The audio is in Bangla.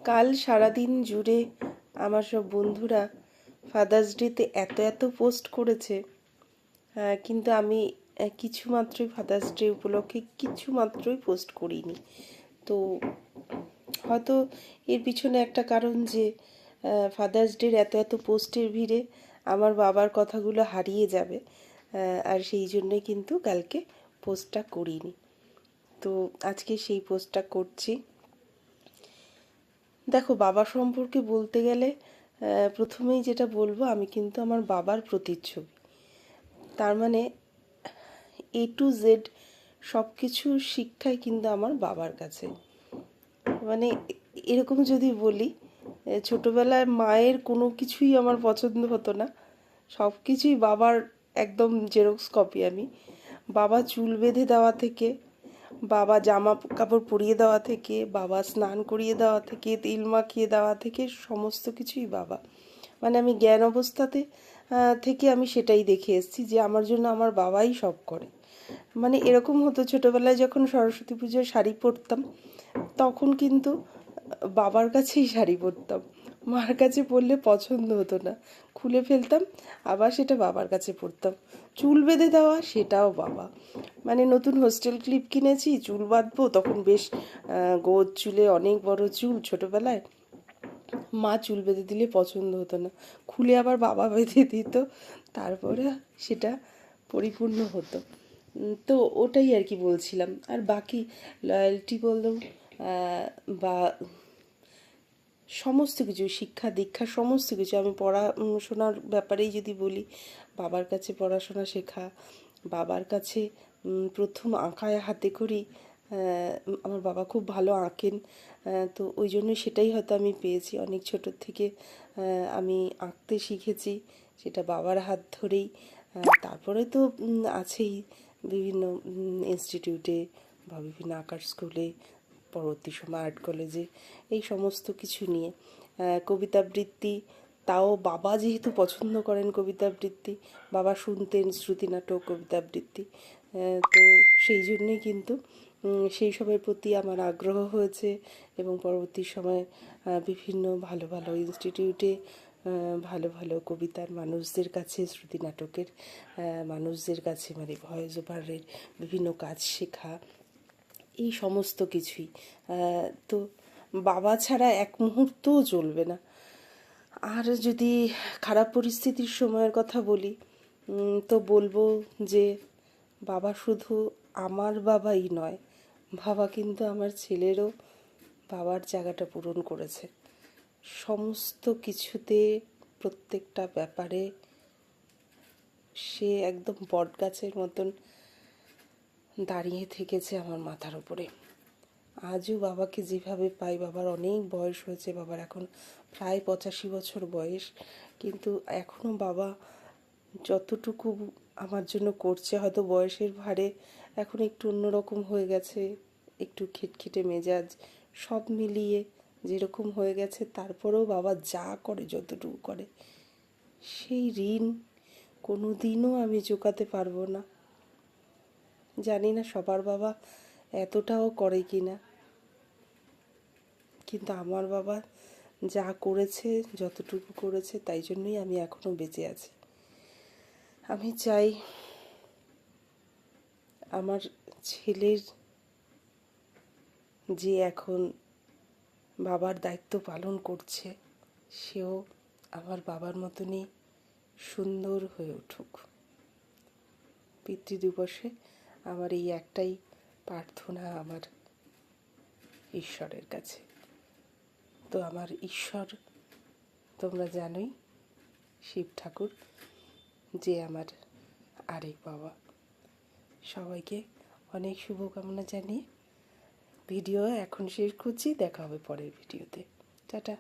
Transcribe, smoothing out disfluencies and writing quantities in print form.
কাল সারাদিন জুড়ে আমার সব বন্ধুরা ফাদার্স ডেতে এত এত পোস্ট করেছে, কিন্তু আমি কিছু মাত্রই ফাদার্স ডে উপলক্ষে কিছু মাত্রই পোস্ট করিনি। তো হয়তো এর পিছনে একটা কারণ যে ফাদার্স ডের এত এত পোস্টের ভিড়ে আমার বাবার কথাগুলো হারিয়ে যাবে, আর সেই জন্যই কিন্তু কালকে পোস্টটা করিনি। তো আজকে সেই পোস্টটা করছি। দেখো, বাবা সম্পর্কে বলতে গেলে প্রথমেই যেটা বলবো, আমি কিন্তু আমার বাবার প্রতিচ্ছবি। তার মানে এ টু জেড সব কিছুর শিক্ষাই কিন্তু আমার বাবার কাছে। মানে এরকম যদি বলি, ছোটোবেলায় মায়ের কোনো কিছুই আমার পছন্দ হতো না, সব কিছুই বাবার একদম জেরক্স কপি আমি। বাবা চুল বেঁধে দেওয়া থেকে, বাবা জামা কাপড় পরিয়ে দেওয়া থেকে, বাবা স্নান করিয়ে দেওয়া থেকে, তেল মাখিয়ে দেওয়া থেকে সমস্ত কিছুই বাবা। মানে আমি জ্ঞান অবস্থাতে থেকে আমি সেটাই দেখে এসেছি যে আমার জন্য আমার বাবাই সব করে। মানে এরকম হতো, ছোটোবেলায় যখন সরস্বতী পুজোর শাড়ি পরতাম তখন কিন্তু বাবার কাছেই শাড়ি পরতাম। মার কাছে পরলে পছন্দ হতো না, খুলে ফেলতাম, আবার সেটা বাবার কাছে পরতাম। চুল বেঁধে দেওয়া, সেটাও বাবা। মানে নতুন হোস্টেল ক্লিপ কিনেছি, চুল বাঁধবো, তখন বেশ গোদ চুলে, অনেক বড় চুল ছোটোবেলায়। মা চুল বেঁধে দিলে পছন্দ হতো না, খুলে আবার বাবা বেঁধে দিত, তারপরে সেটা পরিপূর্ণ হতো। তো ওটাই আর কি বলছিলাম। আর বাকি লয়্যালটি বললাম, বা সমস্ত কিছু, শিক্ষা দীক্ষা সমস্ত কিছু, আমি পড়াশোনার ব্যাপারেই যদি বলি, বাবার কাছে পড়াশোনা শেখা, বাবার কাছে প্রথম আঁকায় হাতে করি। আমার বাবা খুব ভালো আঁকেন, তো ওই জন্যই সেটাই হয়তো আমি পেয়েছি। অনেক ছোটোর থেকে আমি আঁকতে শিখেছি, সেটা বাবার হাত ধরেই। তারপরে তো আছেই বিভিন্ন ইনস্টিটিউটে বা বিভিন্ন আঁকার স্কুলে, পরবর্তী সময় আর্ট কলেজে, এই সমস্ত কিছু নিয়ে কবিতা আবৃত্তি। তাও বাবা যেহেতু পছন্দ করেন কবিতা আবৃত্তি, বাবা শুনতেন শ্রুতি নাটক, কবিতা আবৃত্তি, তো সেই জন্যই কিন্তু সেই সবের প্রতি আমার আগ্রহ হয়েছে। এবং পরবর্তী সময়ে বিভিন্ন ভালো ভালো ইনস্টিটিউটে ভালো ভালো কবিতার মানুষদের কাছে, শ্রুতি নাটকের মানুষদের কাছে, মানে ভয়েস ওভারের বিভিন্ন কাজ শেখা, এই সমস্ত কিছুই। তো বাবা ছাড়া এক মুহূর্তও চলবে না। আর যদি খারাপ পরিস্থিতির সময়ের কথা বলি, তো বলবো যে বাবা শুধু আমার বাবাই নয়, বাবা কিন্তু আমার ছেলেরও বাবার জায়গাটা পূরণ করেছে। সমস্ত কিছুতে, প্রত্যেকটা ব্যাপারে সে একদম বটগাছের মতন দাঁড়িয়ে থেকেছে আমার মাথার উপরে। আজও বাবাকে যেভাবে পাই, বাবার অনেক বয়স হয়েছে, বাবার এখন প্রায় 85 বছর বয়স, কিন্তু এখনও বাবা যতটুকু আমার জন্য করছে, হয়তো বয়সের ভারে এখন একটু অন্যরকম হয়ে গেছে, একটু খিটখিটে মেজাজ, সব মিলিয়ে যেরকম হয়ে গেছে, তারপরেও বাবা যা করে, যতটুকু করে, সেই ঋণ কোনো দিনও আমি চুকাতে পারবো না। জানি না সবার বাবা এতটাও করে কি না, কিন্তু আমার বাবা যা করেছে, যতটুকু করেছে, তাই জন্যই আমি এখনও বেঁচে আছি। আমি চাই আমার ছেলের, যে এখন বাবার দায়িত্ব পালন করছে, সেও আমার বাবার মতনই সুন্দর হয়ে উঠুক। পিতৃদিবসে আমার এই একটাই প্রার্থনা আমার ঈশ্বরের কাছে। তো আমার ঈশ্বর তোমরা জানোই, শিব ঠাকুর, যে আমার আরেক বাবা। সবাইকে অনেক শুভকামনা জানিয়ে ভিডিও এখন শেষ করছি। দেখা হবে পরের ভিডিওতে। টাটা।